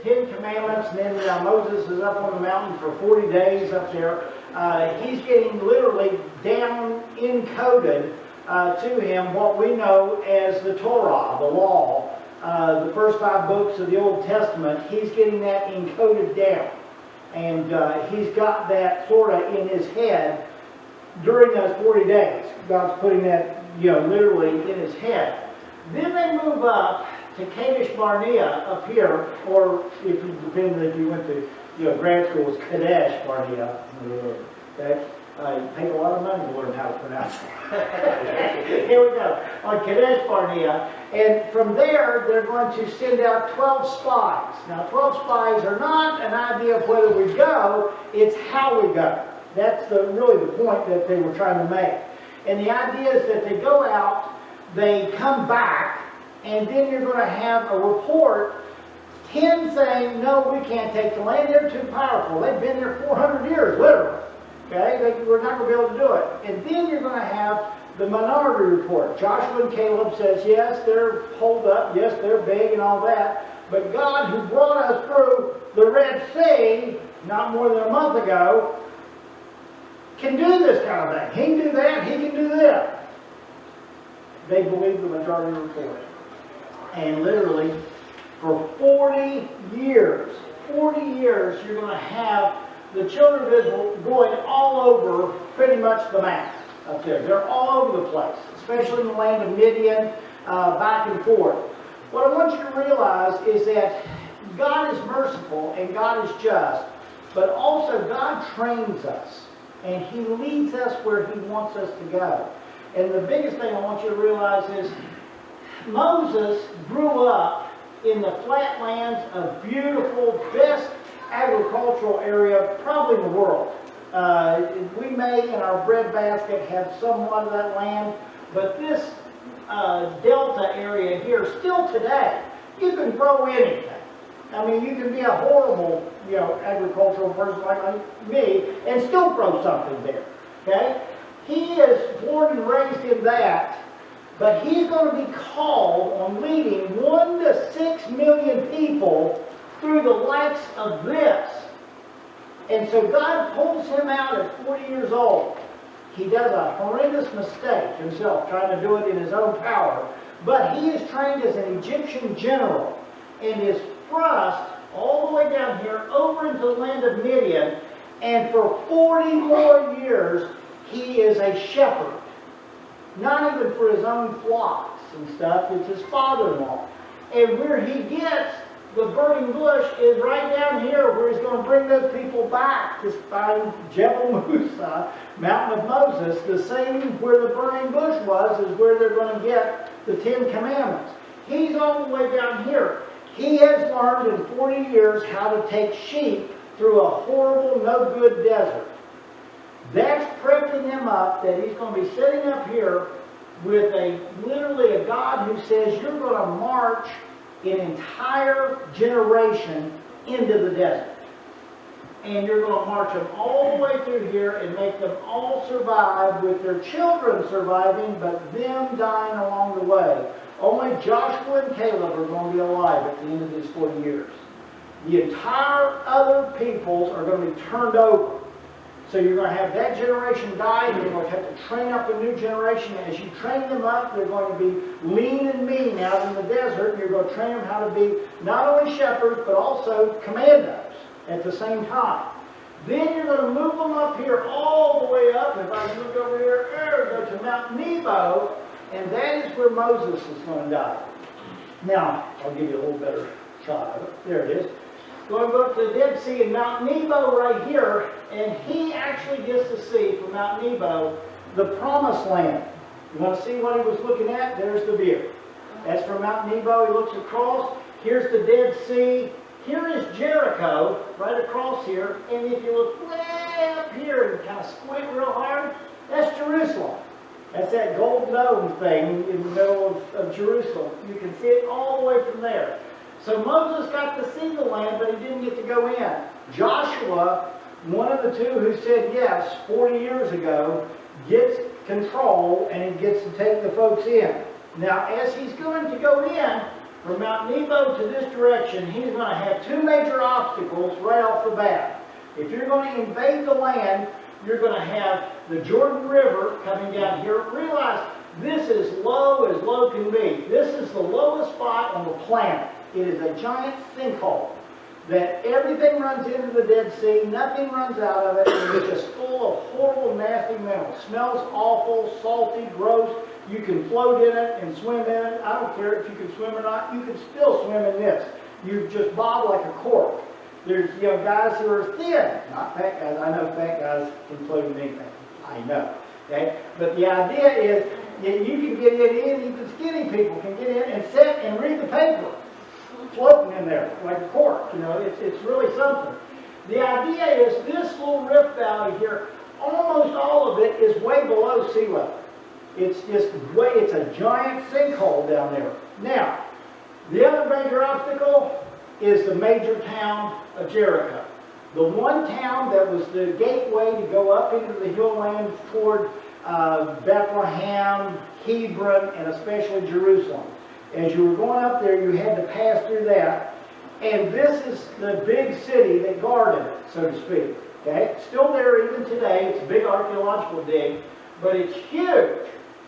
Ten Commandments, and then Moses is up on the mountain for 40 days up there. He's getting literally down encoded to him what we know as the Torah, the law. The first 5 books of the Old Testament, he's getting that encoded down. And he's got that sort of in his head during those 40 days. God's putting that, literally in his head. Then they move up to Kadesh Barnea up here, or if you depend if you went to grad school, it's Kadesh Barnea. Okay? You take a lot of money to learn how to pronounce it. Here we go. On Kadesh Barnea. And from there, they're going to send out 12 spies. Now, 12 spies are not an idea of whether we go, it's how we go. That's really the point that they were trying to make. And the idea is that they go out, they come back, and then you're going to have a report, 10 saying, no, we can't take the land, they're too powerful. They've been there 400 years, literally. Okay, we're not going to be able to do it. And then you're going to have the minority report. Joshua and Caleb says, yes, they're holed up, yes, they're big and all that, but God, who brought us through the Red Sea not more than a month ago, can do this kind of thing. He can do that, he can do that. They believe the majority report. And literally, for 40 years, you're going to have the children of Israel going all over pretty much the map up there. They're all over the place, especially in the land of Midian, back and forth. What I want you to realize is that God is merciful and God is just, but also God trains us and He leads us where He wants us to go. And the biggest thing I want you to realize is Moses grew up in the flatlands of beautiful, best agricultural area probably in the world. We may in our bread basket have somewhat of that land, but this delta area here, still today, you can grow anything. I mean, you can be a horrible, agricultural person like me and still grow something there. Okay? He is born and raised in that, but he's going to be called on leading 1 to 6 million people through the likes of this. And so God pulls him out at 40 years old. He does a horrendous mistake himself, trying to do it in his own power. But he is trained as an Egyptian general and is thrust all the way down here over into the land of Midian. And for 40 more years, he is a shepherd. Not even for his own flocks and stuff. It's his father-in-law. And where he gets the burning bush is right down here where he's going to bring those people back to find Jebel Musa, Mountain of Moses. The same where the burning bush was is where they're going to get the 10 Commandments. He's all the way down here. He has learned in 40 years how to take sheep through a horrible, no-good desert. That's prepping him up that he's going to be sitting up here with literally a God who says you're going to march an entire generation into the desert. And you're going to march them all the way through here and make them all survive with their children surviving, but them dying along the way. Only Joshua and Caleb are going to be alive at the end of these 40 years. The entire other peoples are going to be turned over. So you're going to have that generation die, and you're going to have to train up a new generation. As you train them up, they're going to be lean and mean out in the desert, and you're going to train them how to be not only shepherds, but also commandos at the same time. Then you're going to move them up here all the way up. If I look over here, go to Mount Nebo, and that is where Moses is going to die. Now, I'll give you a little better shot of it. There it is. Going to go up to the Dead Sea in Mount Nebo right here, and he actually gets to see from Mount Nebo the Promised Land. You want to see what he was looking at? There's the view. That's from Mount Nebo. He looks across. Here's the Dead Sea. Here is Jericho, right across here. And if you look way up here and kind of squint real hard, that's Jerusalem. That's that gold dome thing in the middle of Jerusalem. You can see it all the way from there. So Moses got to see the land, but he didn't get to go in. Joshua, one of the two who said yes 40 years ago, gets control and he gets to take the folks in. Now, as he's going to go in, From Mount Nebo to this direction, he's going to have two major obstacles right off the bat. If you're going to invade the land, you're going to have the Jordan River coming down here. Realize this is as low can be. This is the lowest spot on the planet. It is a giant sinkhole that everything runs into the Dead Sea, nothing runs out of it, and it's just full of horrible, nasty minerals. Smells awful, salty, gross. You can float in it and swim in it. I don't care if you can swim or not. You can still swim in this. You just bob like a cork. There's guys who are thin, not fat guys. I know fat guys can float in anything. I know. Okay, but the idea is you can get in. Even skinny people can get in and sit and read the paper, floating in there like a cork. It's really something. The idea is this little rift valley here, almost all of it is way below sea level. It's a giant sinkhole down there. Now, the other major obstacle is the major town of Jericho. The one town that was the gateway to go up into the hill land toward Bethlehem, Hebron, and especially Jerusalem. As you were going up there, you had to pass through that. And this is the big city that guarded it, so to speak. Okay? It's still there even today. It's a big archaeological dig, but it's huge.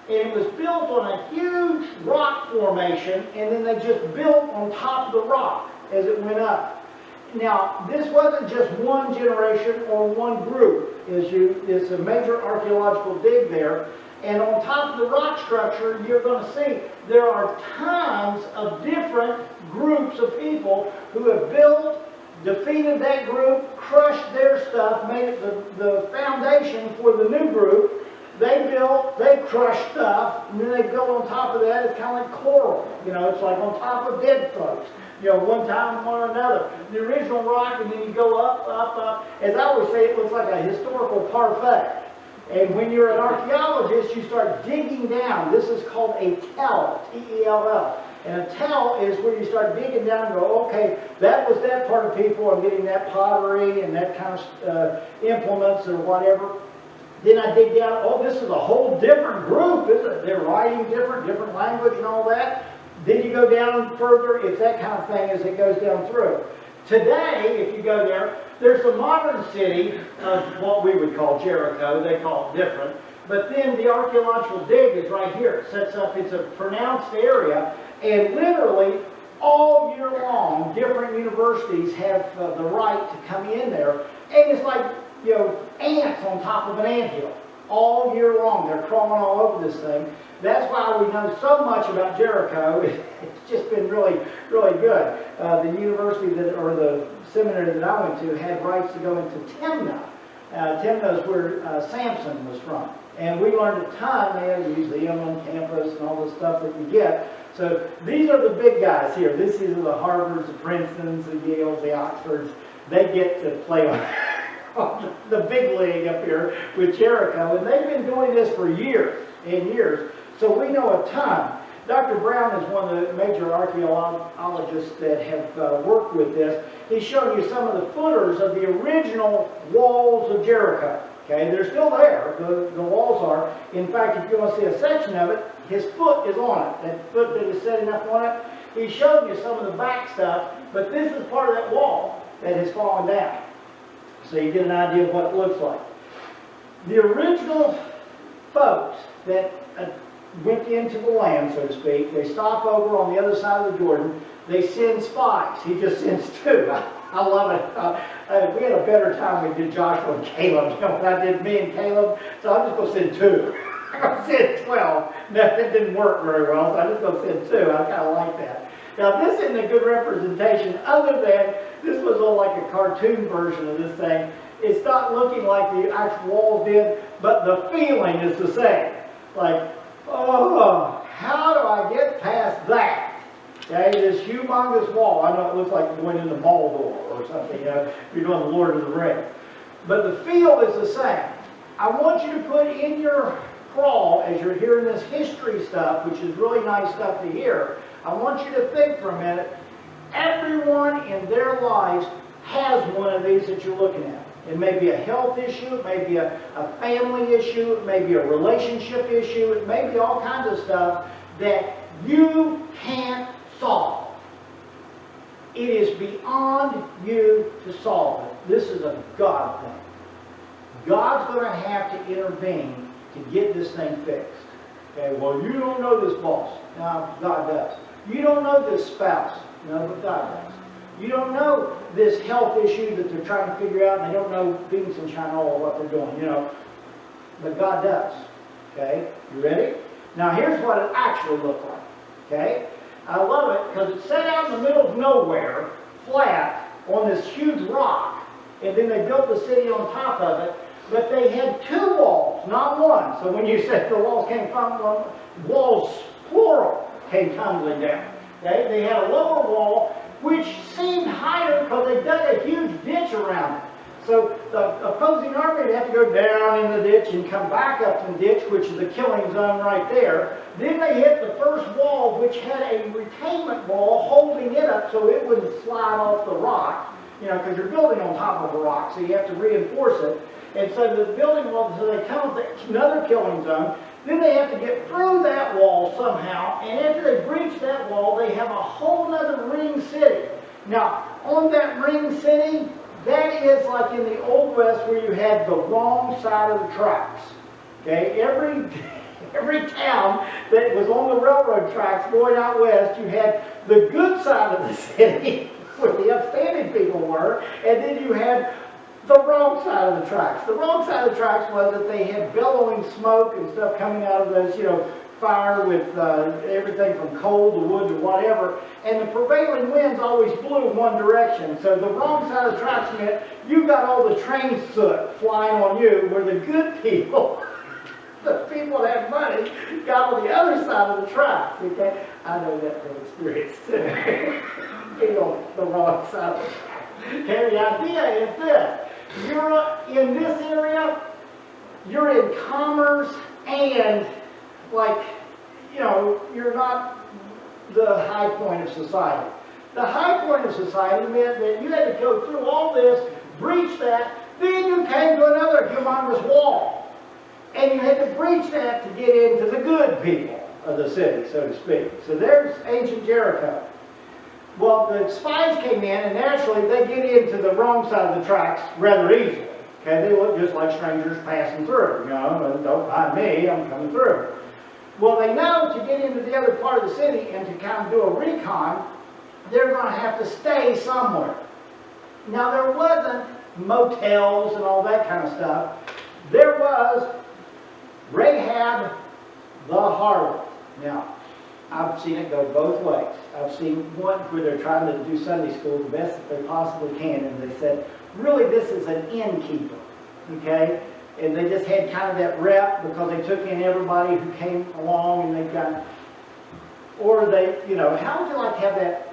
And it was built on a huge rock formation, and then they just built on top of the rock as it went up. Now, this wasn't just one generation or one group. It's a major archaeological dig there. And on top of the rock structure, you're going to see there are tons of different groups of people who have built, defeated that group, crushed their stuff, made it the foundation for the new group. They built, they crushed stuff, and then they built on top of that. It's kind of like coral. It's like on top of dead folks. One time, one or another. The original rock, and then you go up, up, up. As I always say, it looks like a historical parfait. And when you're an archaeologist, you start digging down. This is called a tell, T-E-L-L. And a tell is where you start digging down and go, okay, that was that part of people. I'm getting that pottery and that kind of implements or whatever. Then I dig down, oh, this is a whole different group, isn't it? They're writing different language and all that. Then you go down further, it's that kind of thing as it goes down through. Today, if you go there, there's a modern city of what we would call Jericho. They call it different. But then the archaeological dig is right here. It sets up, it's a pronounced area, and literally all year long, different universities have the right to come in there. And it's like, ants on top of an anthill. All year long, they're crawling all over this thing. That's why we know so much about Jericho. It's just been really, really good. The university or the seminary that I went to had rights to go into Timnah. Timnah is where Samson was from. And we learned a ton. They had a museum on campus and all the stuff that you get. So these are the big guys here. These are the Harvards, the Princetons, the Yales, the Oxfords. They get to play on the big league up here with Jericho. And they've been doing this for years and years. So we know a ton. Dr. Brown is one of the major archaeologists that have worked with this. He's shown you some of the footers of the original walls of Jericho. Okay, they're still there. The walls are. In fact, if you want to see a section of it, his foot is on it. That foot that is setting up on it. He showed you some of the back stuff, but this is part of that wall that has fallen down. So you get an idea of what it looks like. The original folks that went into the land, so to speak, they stop over on the other side of the Jordan. They send spies. He just sends two. I love it. We had a better time when we did Joshua and Caleb. When I did me and Caleb, so I'm just going to send two. I'm going to send 12. That didn't work very well, so I'm just going to send two. I kind of like that. Now, this isn't a good representation other than this was like a cartoon version of this thing. It's not looking like the actual walls did, but the feeling is the same. Like, oh, how do I get past that? Okay, this humongous wall. I know it looks like going into Mordor or something, if you're doing the Lord of the Rings. But the feel is the same. I want you to put in your crawl, as you're hearing this history stuff, which is really nice stuff to hear, I want you to think for a minute, everyone in their lives has one of these that you're looking at. It may be a health issue, it may be a family issue, it may be a relationship issue, it may be all kinds of stuff that you can't solve. It is beyond you to solve it. This is a God thing. God's going to have to intervene to get this thing fixed. Okay, well, you don't know this boss. No, God does. You don't know this spouse. No, but God does. You don't know this health issue that they're trying to figure out, and they don't know beans and China or what they're doing, But God does. Okay, you ready? Now, here's what it actually looked like. Okay? I love it because it's set out in the middle of nowhere, flat, on this huge rock, and then they built the city on top of it, but they had two walls, not one. So when you said the walls came from, walls, plural, came tumbling down. Okay? They had a lower wall, which seemed higher because they dug a huge ditch around it. So the opposing army would have to go down in the ditch and come back up in the ditch, which is the killing zone right there. Then they hit the first wall, which had a retainment wall holding it up so it wouldn't slide off the rock, because you're building on top of a rock, so you have to reinforce it. And so the building wall, so they come with another killing zone. Then they have to get through that wall somehow, and after they breach that wall, they have a whole other ring city. Now, on that ring city, that is like in the Old West where you had the wrong side of the tracks. Okay, every town that was on the railroad tracks going out west, you had the good side of the city, where the upstanding people were, and then you had the wrong side of the tracks. The wrong side of the tracks was that they had bellowing smoke and stuff coming out of those, fire with everything from coal to wood to whatever, and the prevailing winds always blew in one direction. So the wrong side of the tracks meant you got all the train soot flying on you, where the good people, the people that had money, got on the other side of the tracks. Okay, I know that from experience too. The wrong side of the tracks. Okay, the idea is this: you're in this area, you're in commerce, and you're not the high point of society. The high point of society meant that you had to go through all this, breach that, then you came to another humongous wall. And you had to breach that to get into the good people of the city, so to speak. So there's ancient Jericho. Well, the spies came in, and naturally they get into the wrong side of the tracks rather easily. Okay, they look just like strangers passing through. Don't mind me, I'm coming through. Well, they know to get into the other part of the city and to kind of do a recon, they're going to have to stay somewhere. Now, there wasn't motels and all that kind of stuff. There was Rahab the harlot. Now, I've seen it go both ways. I've seen one where they're trying to do Sunday school the best that they possibly can, and they said, really, this is an innkeeper, okay? And they just had kind of that rep because they took in everybody who came along, and they got, or they, how would you like to have that,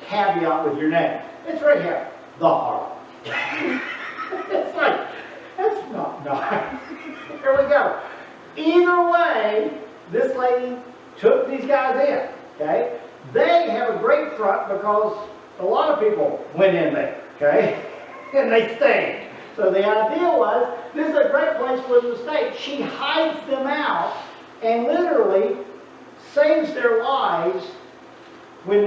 caveat with your name? It's right here, the harlot. It's like, that's not nice. There we go. Either way, this lady took these guys in, okay? They have a great front because a lot of people went in there, okay? And they stayed. So the idea was, this is a great place for them to stay. She hides them out and literally saves their lives when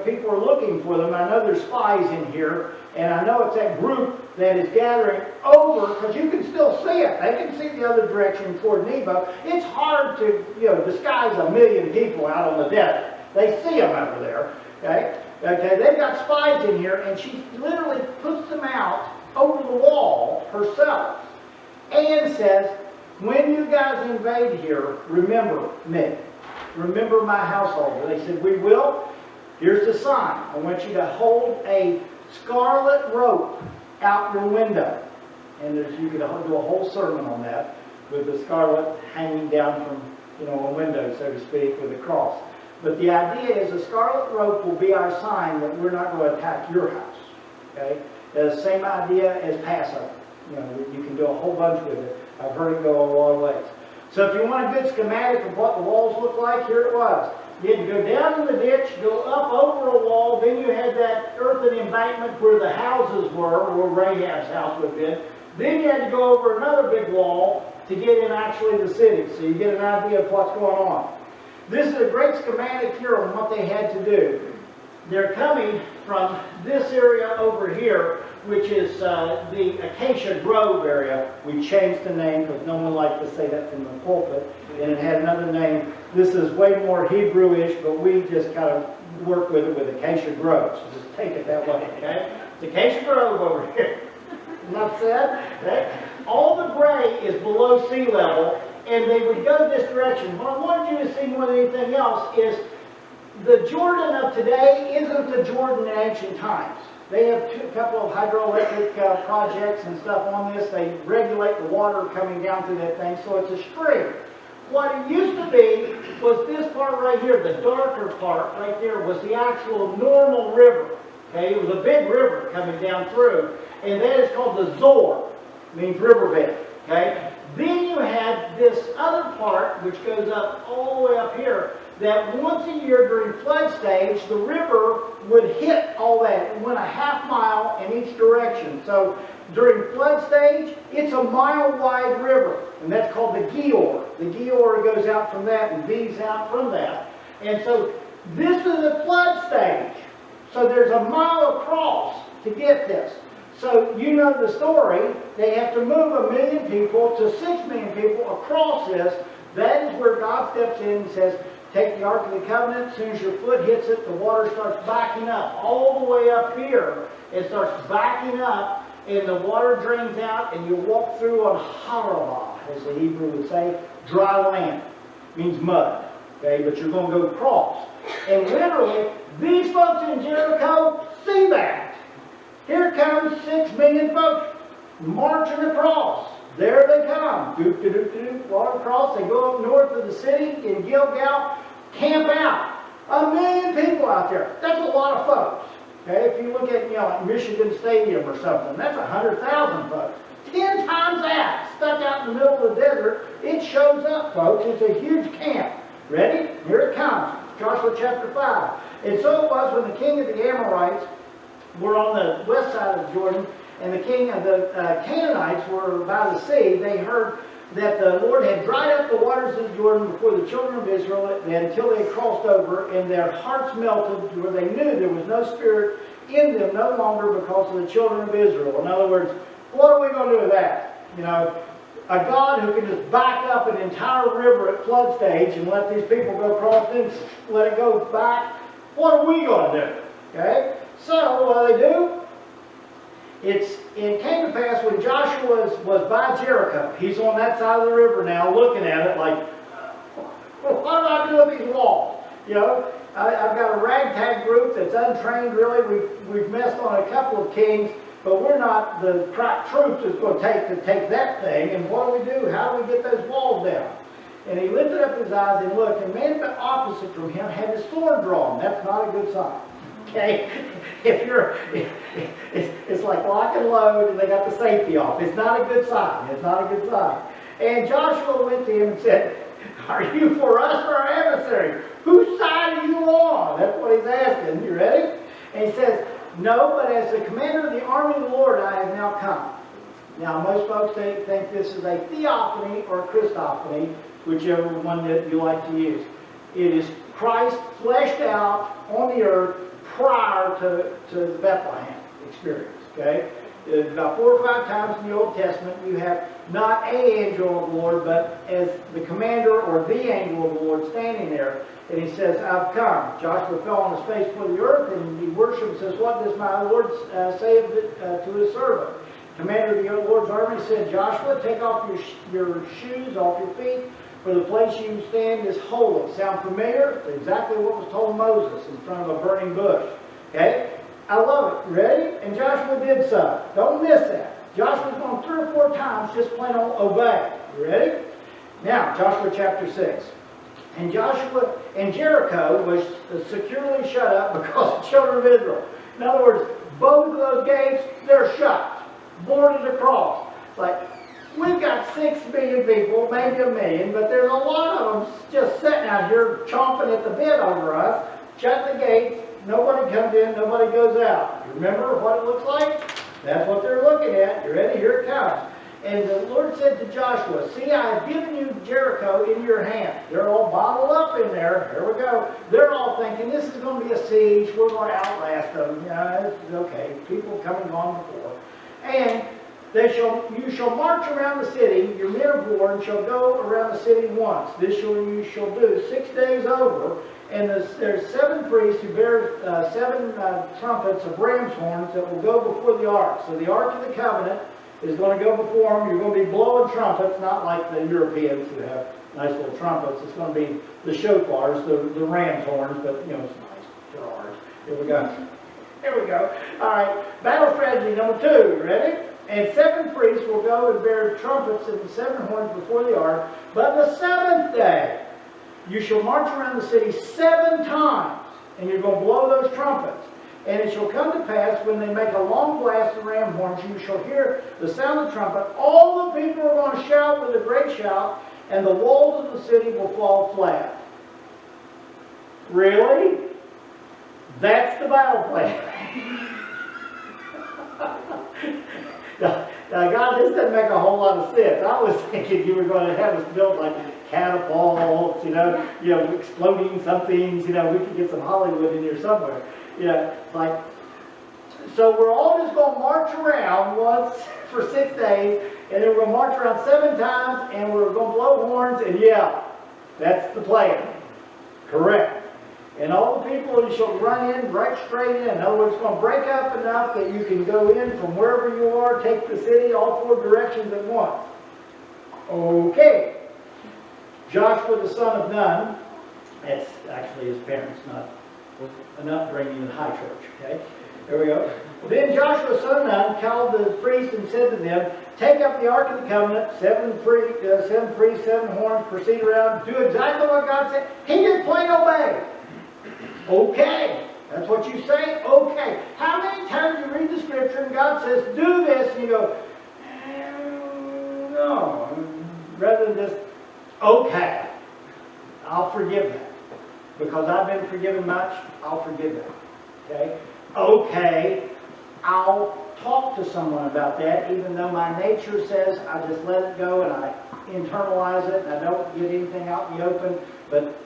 people are looking for them. I know there's spies in here, and I know it's that group that is gathering over, because you can still see it. They can see the other direction toward Nebo. It's hard to disguise 1 million people out on the desert. They see them over there. Okay? Okay, they've got spies in here, and she literally puts them out over the wall herself and says, when you guys invade here, remember me. Remember my household. They said, we will. Here's the sign. I want you to hold a scarlet rope out your window. And you could do a whole sermon on that, with the scarlet hanging down from a window, so to speak, with a cross. But the idea is the scarlet rope will be our sign that we're not going to attack your house. Okay? The same idea as Passover. You can do a whole bunch with it. I've heard it go a long ways. So if you want a good schematic of what the walls look like, here it was. You had to go down in the ditch, go up over a wall, then you had that earthen embankment where the houses were, where Rahab's house would have been. Then you had to go over another big wall to get in actually the city, so you get an idea of what's going on. This is a great schematic here on what they had to do. they're coming from this area over here, which is the Acacia Grove area. We changed the name because no one liked to say that from the pulpit, and it had another name. This is way more Hebrewish, but we just kind of work with it with Acacia Grove. So just take it that way, okay? It's Acacia Grove over here. Enough said? Okay? All the gray is below sea level, and they would go this direction. What I wanted you to see more than anything else is the Jordan of today isn't the Jordan in ancient times. They have a couple of hydroelectric projects and stuff on this. They regulate the water coming down through that thing, so it's a stream. What it used to be was this part right here, the darker part right there, was the actual normal river. Okay, it was a big river coming down through, and that is called the Zor, means riverbed. Okay, then you had this other part which goes up all the way up here, that once a year during flood stage, the river would hit all that. It went a half mile in each direction. So during flood stage, it's a mile-wide river, and that's called the Gior. The Gior goes out from that and bees out from that. And so this is the flood stage. So there's a mile across to get this. So you know the story. They have to move 1 million people to 6 million people across this. That is where God steps in and says, take the Ark of the Covenant. As soon as your foot hits it, the water starts backing up all the way up here. It starts backing up, and the water drains out, and you walk through on Harabah, as the Hebrew would say, dry land. It means mud. Okay, but you're going to go across. And literally, these folks in Jericho see that. Here comes 6 million folks marching across. There they come. Doop, doop, doop, doop, walk across. They go up north of the city in Gilgal, camp out. 1 million people out there. That's a lot of folks. Okay, if you look at, like Michigan Stadium or something, that's 100,000 folks. 10 times that, stuck out in the middle of the desert. It shows up, folks. It's a huge camp. Ready? Here it comes. Joshua chapter 5. And so it was when the king of the Amorites were on the west side of Jordan, and the king of the Canaanites were by the sea. They heard that the Lord had dried up the waters of Jordan before the children of Israel until they had crossed over, and their hearts melted where they knew there was no spirit in them no longer because of the children of Israel. In other words, what are we going to do with that? A God who can just back up an entire river at flood stage and let these people go across and let it go back. What are we going to do? Okay? So what do they do? It came to pass when Joshua was by Jericho. He's on that side of the river now looking at it like, what do I do with these walls? I've got a ragtag group that's untrained really. We've messed on a couple of kings, but we're not the crack troops it's going to take that thing. And what do? How do we get those walls down? And he lifted up his eyes and looked, and man opposite from him had his sword drawn. That's not a good sign. Okay? It's like lock and load, and they got the safety off. It's not a good sign. It's not a good sign. And Joshua went to him and said, are you for us or our adversary? Whose side are you on? That's what he's asking. You ready? And he says, no, but as the commander of the army of the Lord, I have now come. Now, most folks think this is a theophany or a Christophany, whichever one that you like to use. It is Christ fleshed out on the earth prior to the Bethlehem experience. Okay? About 4 or 5 times in the Old Testament, you have not an angel of the Lord, but as the commander or the angel of the Lord standing there. And he says, I've come. Joshua fell on his face before the earth, and he worshipped and says, what does my Lord say to his servant? Commander of the Lord's army said, Joshua, take off your shoes off your feet, for the place you stand is holy. Sound familiar? Exactly what was told Moses in front of a burning bush. Okay? I love it. Ready? And Joshua did so. Don't miss that. Joshua's gone 3 or 4 times just plain on obey. You ready? Now, Joshua chapter 6. And Jericho was securely shut up because of the children of Israel. In other words, both of those gates, they're shut. Boarded across. It's like, we've got 6 million people, maybe 1 million, but there's a lot of them just sitting out here chomping at the bit over us. Shut the gates. Nobody comes in, nobody goes out. You remember what it looks like? That's what they're looking at. You ready? Here it comes. And the Lord said to Joshua, see, I have given you Jericho in your hand. They're all bottled up in there. Here we go. They're all thinking, this is going to be a siege. We're going to outlast them. Yeah, it's okay. People come and gone before. And you shall march around the city. Your men of war shall go around the city once. This you shall do 6 days over. And there's 7 priests who bear 7 trumpets of ram's horns that will go before the ark. So the ark of the covenant is going to go before them. You're going to be blowing trumpets, not like the Europeans who have nice little trumpets. It's going to be the shofars, the ram's horns, but you know, it's nice. They're ours. Here we go. Here we go. All right, battle strategy number 2. Ready? And 7 priests will go and bear trumpets and the 7 horns before the ark. But the 7th day, you shall march around the city 7 times, and you're going to blow those trumpets. And it shall come to pass, when they make a long blast of ram horns, you shall hear the sound of the trumpet. All the people are going to shout with a great shout, and the walls of the city will fall flat. Really? That's the battle plan. Now, God, this doesn't make a whole lot of sense. I was thinking you were going to have us build like catapults, you know, exploding somethings. You know, we could get some Hollywood in here somewhere. You know, like, so we're all just going to march around once for 6 days, and then we're going to march around 7 times, and we're going to blow horns, and yeah, that's the plan. Correct. And all the people, you shall run in, right straight in. In other words, it's going to break up enough that you can go in from wherever you are, take the city, all 4 directions at once. Okay. Joshua the son of Nun, that's actually his parents, not an upbringing in high church, okay? There we go. Then Joshua son of Nun called the priests and said to them, take up the Ark of the Covenant, 7 priests, 7 horns, proceed around, do exactly what God said. He just plain obeyed. Okay. That's what you say? Okay. How many times you read the scripture and God says, do this, and you go, no. Rather than just, okay, I'll forgive that. Because I've been forgiven much, I'll forgive that. Okay? Okay, I'll talk to someone about that, even though my nature says I just let it go and I internalize it and I don't get anything out in the open, but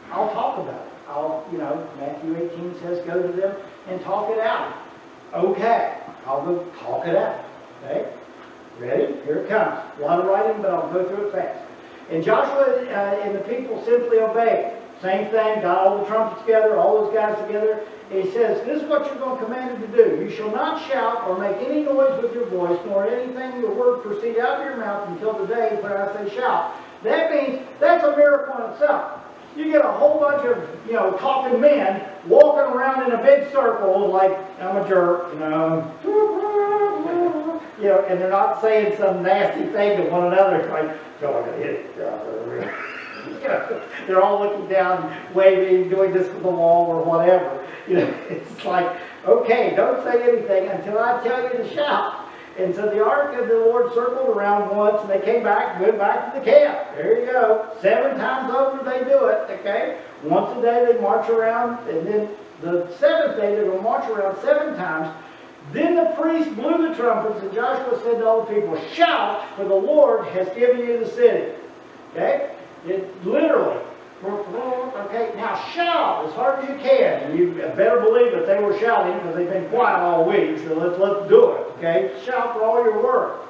I'll talk about it. Matthew 18 says go to them and talk it out. Okay, I'll go talk it out. Okay? Ready? Here it comes. A lot of writing, but I'll go through it fast. And Joshua and the people simply obeyed. Same thing, got all the trumpets together, all those guys together. And he says, this is what you're going to command to do. You shall not shout or make any noise with your voice, nor anything the word proceed out of your mouth until the day when I say shout. That means that's a miracle in itself. You get a whole bunch of, talking men walking around in a big circle like, I'm a jerk, and they're not saying some nasty thing to one another, like, oh, I'm going to hit it. They're all looking down, waving, doing this to the wall or whatever. It's like, okay, don't say anything until I tell you to shout. And so the ark of the Lord circled around once, and they came back, went back to the camp. There you go. 7 times over they do it, okay? Once a day they march around, and then the 7th day they will march around 7 times. Then the priest blew the trumpets, and Joshua said to all the people, shout, for the Lord has given you the city. Okay? It literally, okay, now shout as hard as you can. And you better believe that they were shouting because they've been quiet all week, so let's do it. Okay? Shout for all your work.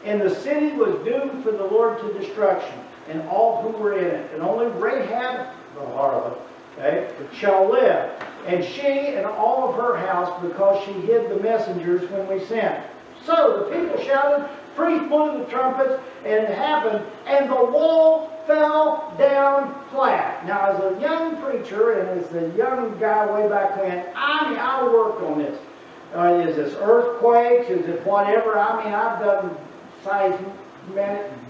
And the city was doomed for the Lord to destruction, and all who were in it. And only Rahab, the harlot, okay, shall live. And she and all of her house, because she hid the messengers when we sent. So the people shouted, priest blew the trumpets, and it happened, and the wall fell down flat. Now, as a young preacher, and as a young guy way back when, I worked on this. Is this earthquakes? Is it whatever? I've done seismic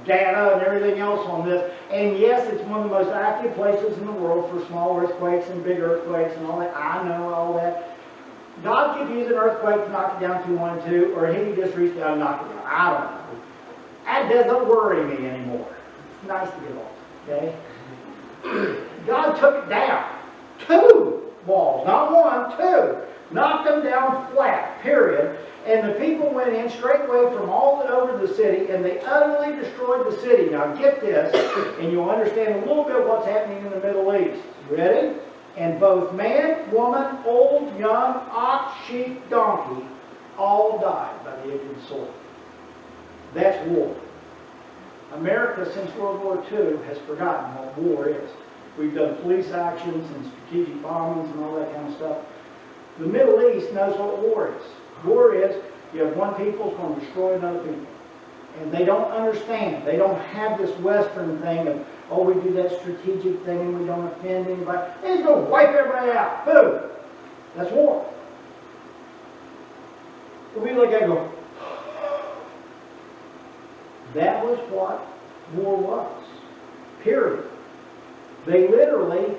data and everything else on this. And yes, it's one of the most active places in the world for small earthquakes and big earthquakes and all that. I know all that. God could use an earthquake to knock it down 212, or he could just reach down and knock it down. I don't know. That doesn't worry me anymore. It's nice to get off, okay? God took it down. 2 walls, not 1, 2. Knocked them down flat. period. And the people went in straightway from all over the city, and they utterly destroyed the city. Now get this, and you'll understand a little bit what's happening in the Middle East. Ready? And both man, woman, old, young, ox, sheep, donkey, all died by the edge of the sword. That's war. America, since World War II, has forgotten what war is. We've done police actions and strategic bombings and all that kind of stuff. The Middle East knows what war is. War is, you have one people who's going to destroy another people. And they don't understand. They don't have this Western thing of, oh, we do that strategic thing and we don't offend anybody. They just go wipe everybody out. Boom. That's war. But we look at it and go, that was what war was. Period. They literally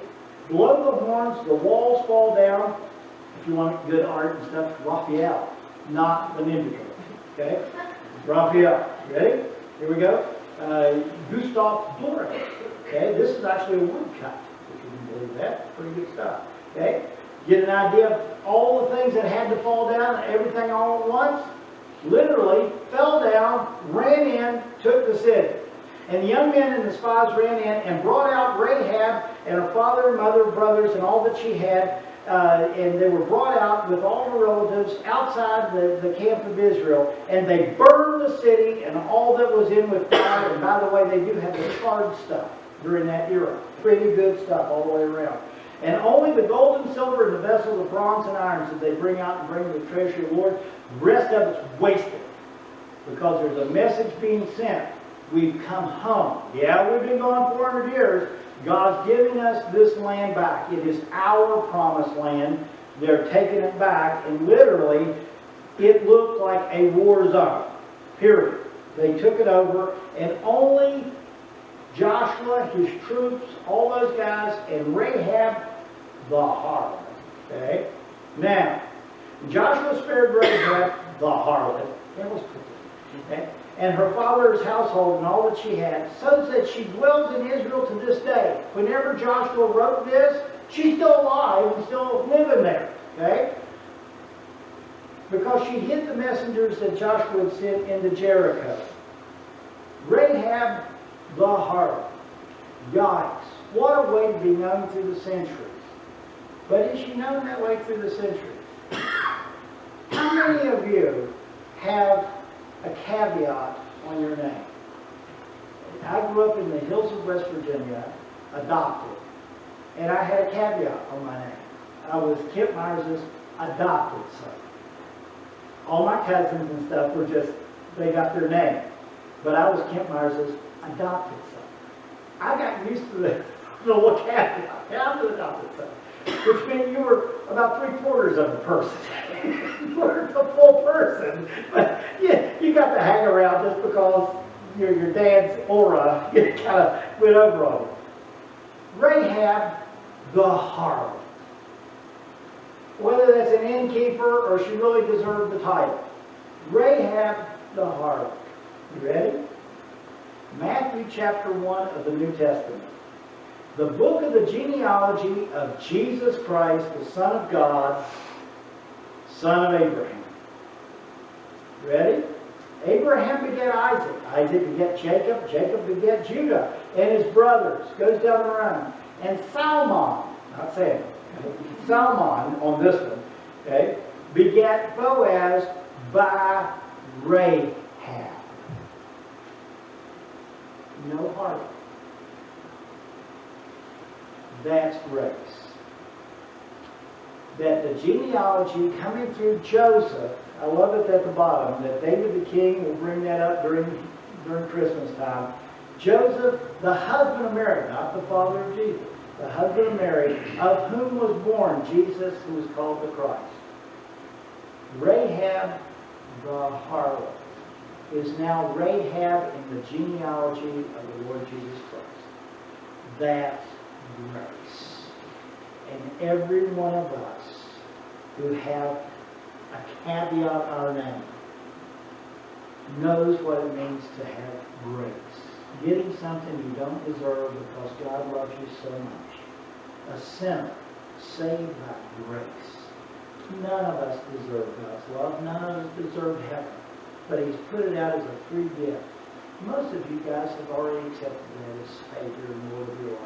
blow the horns, the walls fall down. If you want good art and stuff, Raphael, not the Ninja Turtle. Okay? Raphael. Ready? Here we go. Gustav Doré. Okay? This is actually a woodcut, if you can believe that. Pretty good stuff. Okay? Get an idea of all the things that had to fall down, everything all at once. Literally fell down, ran in, took the city. And the young men and the spies ran in and brought out Rahab and her father and mother, brothers, and all that she had. And they were brought out with all the relatives outside the camp of Israel. And they burned the city and all that was in with fire. And by the way, they do have the charred stuff during that era. Pretty good stuff all the way around. And only the gold and silver and the vessels of bronze and irons did they bring out and bring to the treasury of the Lord. The rest of it's wasted. Because there's a message being sent. We've come home. Yeah, we've been gone 400 years. God's giving us this land back. It is our promised land. They're taking it back. And literally, it looked like a war zone. Period. They took it over. And only Joshua, his troops, all those guys, and Rahab, the harlot. Okay? Now, Joshua spared Rahab, the harlot. That was pretty. Okay? And her father's household and all that she had, so that she dwells in Israel to this day. Whenever Joshua wrote this, she's still alive and still living there. Okay? Because she hid the messengers that Joshua had sent into Jericho. Rahab the harlot. Yikes. What a way to be known through the centuries. But is she known that way through the centuries? How many of you have a caveat on your name? I grew up in the hills of West Virginia, adopted, and I had a caveat on my name. I was Kip Myers' adopted son. All my cousins and stuff were just, they got their name. But I was Kip Myers' adopted son. I got used to the little caveat. Yeah, I'm the adopted son. Which meant you were about 3/4 of the person. You weren't the full person. But yeah, you got to hang around just because your dad's aura kind of went over on it. Rahab the harlot. Whether that's an innkeeper or she really deserved the title. Rahab the harlot. You ready? Matthew chapter 1 of the New Testament. The book of the genealogy of Jesus Christ, the Son of God, son of Abraham. Ready? Abraham begat Isaac. Isaac begat Jacob. Jacob begat Judah and his brothers. Goes down the run. And Salmon, not Samuel, Salmon on this one, okay, begat Boaz by Rahab. No harlot. That's grace. That the genealogy coming through Joseph, I love it at the bottom, that David the king will bring that up during Christmas time. Joseph, the husband of Mary, not the father of Jesus, the husband of Mary, of whom was born Jesus, who is called the Christ. Rahab the harlot is now Rahab in the genealogy of the Lord Jesus Christ. That's grace. And every one of us who have a caveat on our name knows what it means to have grace. Getting something you don't deserve because God loves you so much. A sinner saved by grace. None of us deserve God's love. None of us deserve heaven. But He's put it out as a free gift. Most of you guys have already accepted that as Savior and Lord of your life.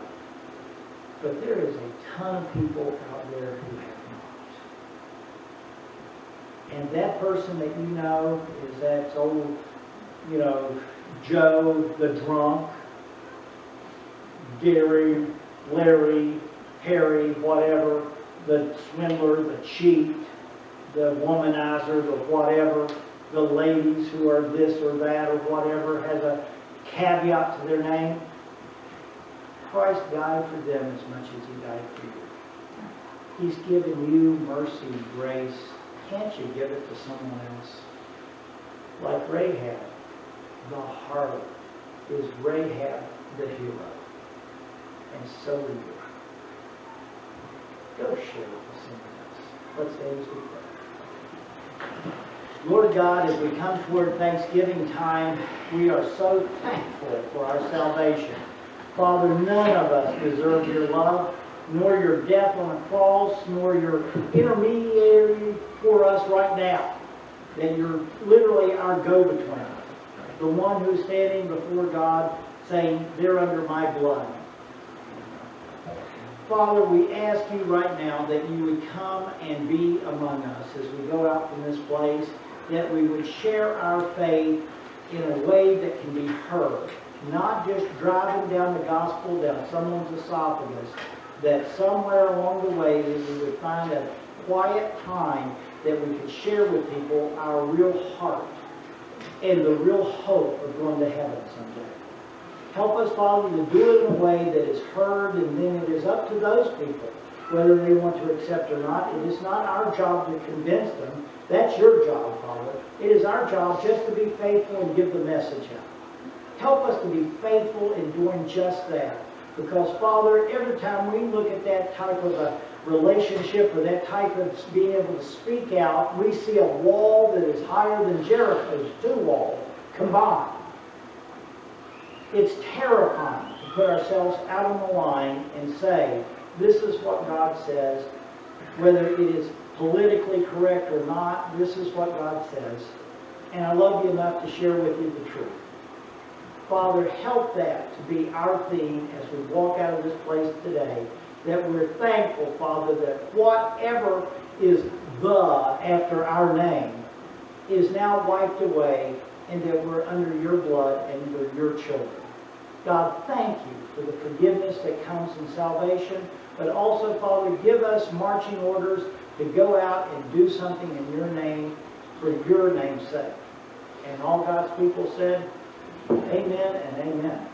But there is a ton of people out there who have not. And that person that you know is that old, Joe the drunk, Gary, Larry, Harry, whatever, the swindler, the cheat, the womanizer, the whatever, the ladies who are this or that or whatever, has a caveat to their name. Christ died for them as much as He died for you. He's given you mercy and grace. Can't you give it to someone else? Like Rahab, the harlot, is Rahab the hero. And so are you. Go share it with someone else. Let's stand as we pray. Lord God, as we come toward Thanksgiving time, we are so thankful for our salvation. Father, none of us deserve your love, nor your death on a cross, nor your intermediary for us right now. That you're literally our go-between. The one who's standing before God saying, they're under my blood. Father, we ask you right now that you would come and be among us as we go out from this place, that we would share our faith in a way that can be heard, not just driving down the gospel down someone's esophagus, that somewhere along the way that we would find a quiet time that we could share with people our real heart and the real hope of going to heaven someday. Help us, Father, to do it in a way that is heard, and then it is up to those people whether they want to accept or not. It is not our job to convince them. That's your job, Father. It is our job just to be faithful and give the message out. Help us to be faithful in doing just that. Because, Father, every time we look at that type of a relationship or that type of being able to speak out, we see a wall that is higher than Jericho's two walls combined. It's terrifying to put ourselves out on the line and say, this is what God says, whether it is politically correct or not, this is what God says. And I love you enough to share with you the truth. Father, help that to be our theme as we walk out of this place today, that we're thankful, Father, that whatever is the after our name is now wiped away, and that we're under your blood and we're your children. God, thank you for the forgiveness that comes in salvation, but also, Father, give us marching orders to go out and do something in your name for your name's sake. And all God's people said, amen and amen.